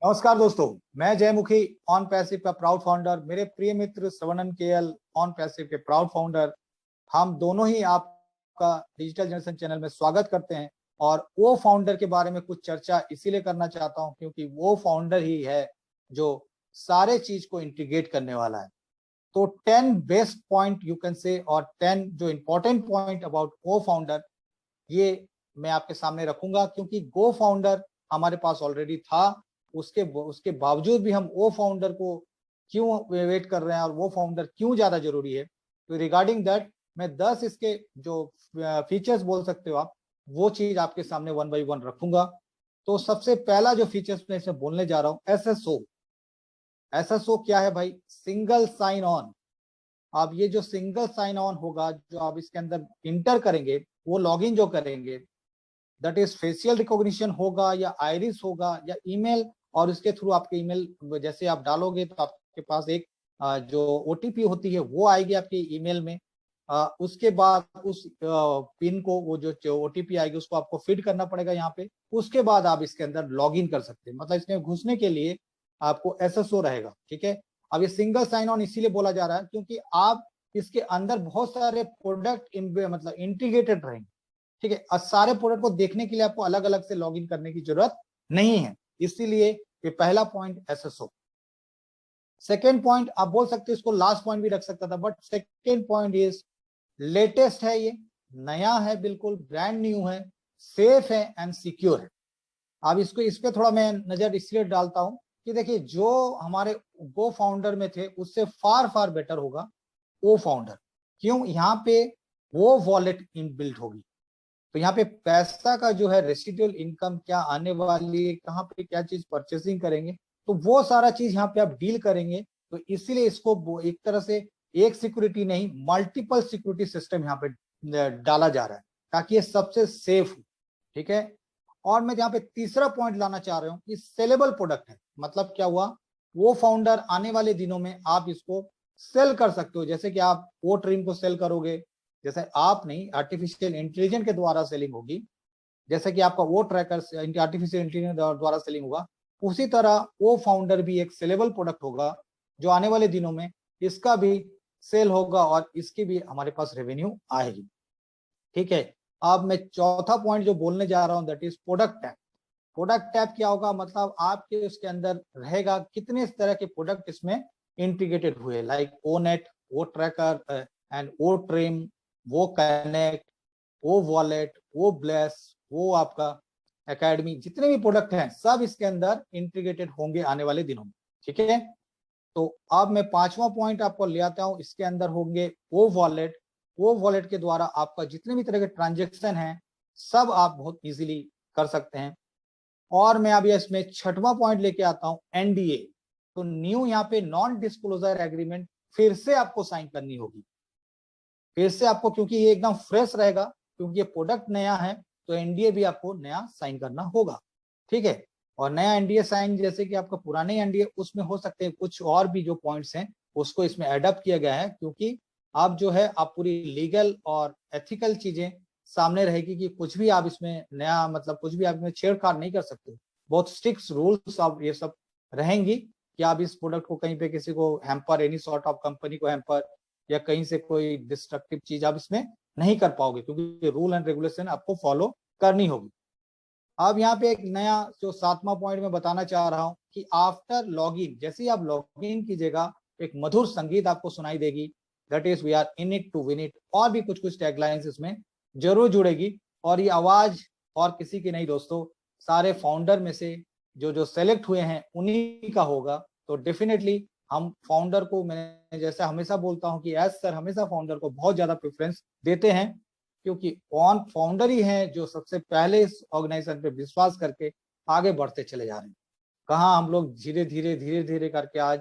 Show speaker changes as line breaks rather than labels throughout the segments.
नमस्कार दोस्तों, मैं जयमुखी ऑन पैसिव का प्राउड फाउंडर, मेरे प्रिय मित्र श्रवणन केएल ऑन पैसिव के प्राउड फाउंडर। हम दोनों ही आपका डिजिटल जनरेशन चैनल में स्वागत करते हैं। और वो फाउंडर के बारे में कुछ चर्चा इसीलिए करना चाहता हूं क्योंकि वो फाउंडर ही है जो सारे चीज को इंटीग्रेट करने वाला है। तो 10 best point you can say और 10 जो important point about go founder, ये मैं आपके सामने रखूंगा क्योंकि गो फाउंडर हमारे पास ऑलरेडी था। उसके बावजूद भी हम वो फाउंडर को क्यों वेट कर रहे हैं और वो फाउंडर क्यों ज्यादा जरूरी है। तो रिगार्डिंग दैट मैं 10 इसके जो फीचर्स बोल सकते हो आप, वो चीज आपके सामने वन बाई वन रखूंगा। तो सबसे पहला जो फीचर्स मैं इसमें बोलने जा रहा हूं, एसएसओ। एसएसओ क्या है भाई? Single sign on. अब ये जो सिंगल साइन ऑन होगा, जो आप इसके अंदर इंटर करेंगे, वो लॉगिन जो करेंगे, दैट इज फेशियल रिकॉग्निशन होगा या आइरिस होगा या ईमेल, और इसके थ्रू आपके ईमेल जैसे आप डालोगे तो आपके पास एक जो ओटीपी होती है वो आएगी आपके ईमेल में। उसके बाद उस पिन को, वो जो ओटीपी आएगी उसको आपको फीड करना पड़ेगा यहाँ पे। उसके बाद आप इसके अंदर लॉग इन कर सकते हैं, मतलब इसमें घुसने के लिए आपको एसएसओ रहेगा। ठीक है। अब ये सिंगल साइन ऑन इसीलिए बोला जा रहा है क्योंकि आप इसके अंदर बहुत सारे प्रोडक्ट मतलब इंटीग्रेटेड रहेंगे। ठीक है। और सारे प्रोडक्ट को देखने के लिए आपको अलग अलग से लॉगिन करने की जरूरत नहीं है, इसीलिए ये पहला पॉइंट एसएसओ। सेकेंड पॉइंट आप बोल सकते हो, इसको लास्ट पॉइंट भी रख सकता था, but second point is latest है, ये नया है, बिल्कुल ब्रांड न्यू है, सेफ है एंड सिक्योर है। अब इसको इस पे थोड़ा मैं नजर इसलिए डालता हूं कि देखिए, जो हमारे गो फाउंडर में थे उससे फार फार बेटर होगा वो फाउंडर। क्यों? यहाँ पे वो वॉलेट इनबिल्ट होगी, तो यहाँ पे पैसा का जो है रेसिडुअल इनकम क्या आने वाली है, कहाँ पे क्या चीज परचेसिंग करेंगे, तो वो सारा चीज यहाँ पे आप डील करेंगे। तो इसीलिए इसको एक तरह से एक सिक्योरिटी नहीं, मल्टीपल सिक्योरिटी सिस्टम यहाँ पे डाला जा रहा है ताकि ये सबसे सेफ हो। ठीक है। और मैं यहाँ पे तीसरा पॉइंट लाना चाह रहा हूँ कि सेलेबल प्रोडक्ट है। मतलब क्या हुआ? वो फाउंडर आने वाले दिनों में आप इसको सेल कर सकते हो, जैसे कि आप वो ट्रीम को सेल करोगे, जैसे आप नहीं, आर्टिफिशियल इंटेलिजेंस के द्वारा सेलिंग होगी, जैसे कि आपका वो ट्रैकर आर्टिफिशियल इंटेलिजेंस द्वारा सेलिंग होगा, उसी तरह वो फाउंडर भी एक सेलेबल प्रोडक्ट होगा जो आने वाले दिनों में इसका भी सेल होगा और इसकी भी हमारे पास रेवेन्यू आएगी। ठीक है। अब मैं चौथा पॉइंट जो बोलने जा रहा हूं, that is product tab. Product tab क्या होगा? मतलब आपके उसके अंदर रहेगा कितने तरह के प्रोडक्ट इसमें इंटीग्रेटेड हुए, लाइक ओ नेट, वो ट्रैकर एंड वो ट्रिम, वो कनेक्ट, वो वॉलेट, वो ब्लेस, वो आपका एकेडमी, जितने भी प्रोडक्ट हैं सब इसके अंदर इंटीग्रेटेड होंगे आने वाले दिनों में। ठीक है। तो अब मैं पांचवा पॉइंट आपको ले आता हूं, इसके अंदर होंगे वो वॉलेट। वो वॉलेट के द्वारा आपका जितने भी तरह के ट्रांजेक्शन हैं सब आप बहुत इजीली कर सकते हैं। और मैं अभी इसमें छठवां पॉइंट लेके आता हूं, एनडीए। तो न्यू यहाँ पे नॉन डिस्क्लोजर एग्रीमेंट फिर से आपको साइन करनी होगी, फिर से आपको, क्योंकि ये एकदम फ्रेश रहेगा, क्योंकि ये प्रोडक्ट नया है, तो एनडीए भी आपको नया साइन करना होगा। ठीक है। और नया एनडीए साइन, जैसे कि आपका पुराने एनडीए, उसमें हो सकते हैं कुछ और भी जो पॉइंट्स हैं उसको इसमें एडप्ट किया गया है, क्योंकि आप जो है आप पूरी लीगल और एथिकल चीजें सामने रहेगी कि कुछ भी आप इसमें नया, मतलब कुछ भी आप इसमें छेड़छाड़ नहीं कर सकते। बहुत स्ट्रिक्ट रूल्स आप ये सब रहेंगी कि आप इस प्रोडक्ट को कहीं पे किसी को hamper, any sort of company को हैम्पर या कहीं से कोई डिस्ट्रक्टिव चीज आप इसमें नहीं कर पाओगे, क्योंकि रूल एंड रेगुलेशन आपको फॉलो करनी होगी। अब यहाँ पे एक नया जो सातवां पॉइंट में बताना चाह रहा हूं कि आफ्टर लॉगिन, जैसे ही आप लॉगिन कीजिएगा, एक मधुर संगीत आपको सुनाई देगी, that is we are in it to win it. और भी कुछ कुछ टैगलाइंस इसमें जरूर जुड़ेगी, और ये आवाज और किसी की नहीं दोस्तों, सारे फाउंडर में से जो जो सेलेक्ट हुए हैं उन्हीं का होगा। तो डेफिनेटली हम फाउंडर को, मैं जैसा हमेशा बोलता हूं कि एज सर हमेशा फाउंडर को बहुत ज्यादा प्रेफरेंस देते हैं, क्योंकि ऑन फाउंडर ही हैं जो सबसे पहले इस ऑर्गेनाइजेशन पे विश्वास करके आगे बढ़ते चले जा रहे हैं। कहाँ हम लोग धीरे धीरे धीरे धीरे करके आज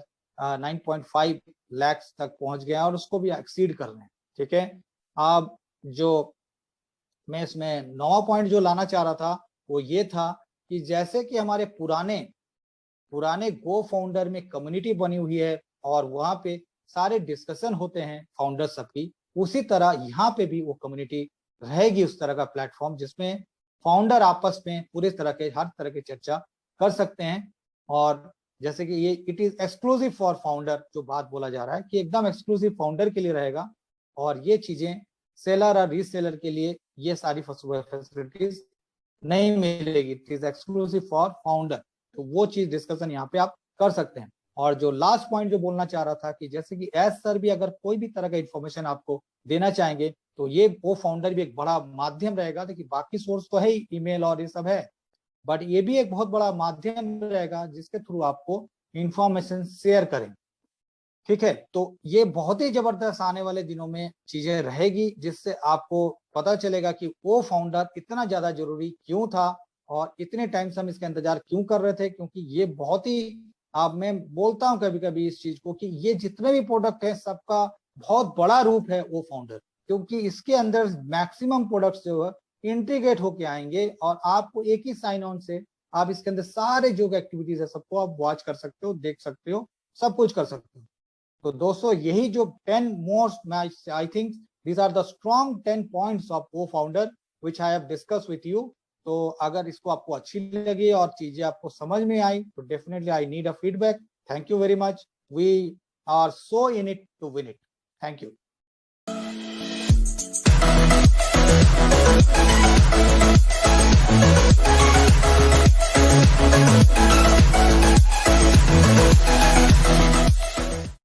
9.5 लाख तक पहुंच गए हैं और उसको भी एक्सीड कर रहे हैं। ठीक है। अब जो मैं इसमें नौवां पॉइंट जो लाना चाह रहा था वो ये था कि जैसे कि हमारे पुराने पुराने गो फाउंडर में कम्युनिटी बनी हुई है और वहां पे सारे डिस्कशन होते हैं फाउंडर सबकी, उसी तरह यहाँ पे भी वो कम्युनिटी रहेगी, उस तरह का प्लेटफॉर्म जिसमें फाउंडर आपस में पूरे तरह के हर तरह की चर्चा कर सकते हैं। और जैसे कि ये it is exclusive for founder, जो बात बोला जा रहा है कि एकदम एक्सक्लूसिव फाउंडर के लिए रहेगा, और ये चीजें सेलर और रीसेलर के लिए ये सारी फैसिलिटीज नहीं मिलेगी। It is exclusive for founder. तो वो चीज डिस्कशन यहाँ पे आप कर सकते हैं। और जो लास्ट पॉइंट जो बोलना चाह रहा था कि जैसे कि एज सर भी अगर कोई भी तरह का इंफॉर्मेशन आपको देना चाहेंगे तो ये वो फाउंडर भी एक बड़ा माध्यम रहेगा। देखिए बाकी सोर्स तो है ही, ईमेल और ये सब है, बट ये भी एक बहुत बड़ा माध्यम रहेगा जिसके थ्रू आपको इंफॉर्मेशन शेयर करें। ठीक है, तो ये बहुत ही जबरदस्त आने वाले दिनों में चीजें रहेगी, जिससे आपको पता चलेगा कि वो फाउंडर इतना ज्यादा जरूरी क्यों था और इतने टाइम से हम इसका इंतजार क्यों कर रहे थे। क्योंकि ये बहुत ही, अब मैं बोलता हूँ कभी कभी इस चीज को कि ये जितने भी प्रोडक्ट है सबका बहुत बड़ा रूप है वो फाउंडर, क्योंकि इसके अंदर मैक्सिमम प्रोडक्ट्स जो है इंटीग्रेट होके आएंगे और आपको एक ही साइन ऑन से आप इसके अंदर सारे जो एक्टिविटीज है सबको आप वॉच कर सकते हो, देख सकते हो, सब कुछ कर सकते हो। तो दोस्तों यही जो 10 most, I think these are the strong 10 points of cofounder which I have discuss with you. तो अगर इसको आपको अच्छी लगी और चीजें आपको समझ में आई तो definitely I need a feedback. Thank you very much, we are so in it to win it. Thank you.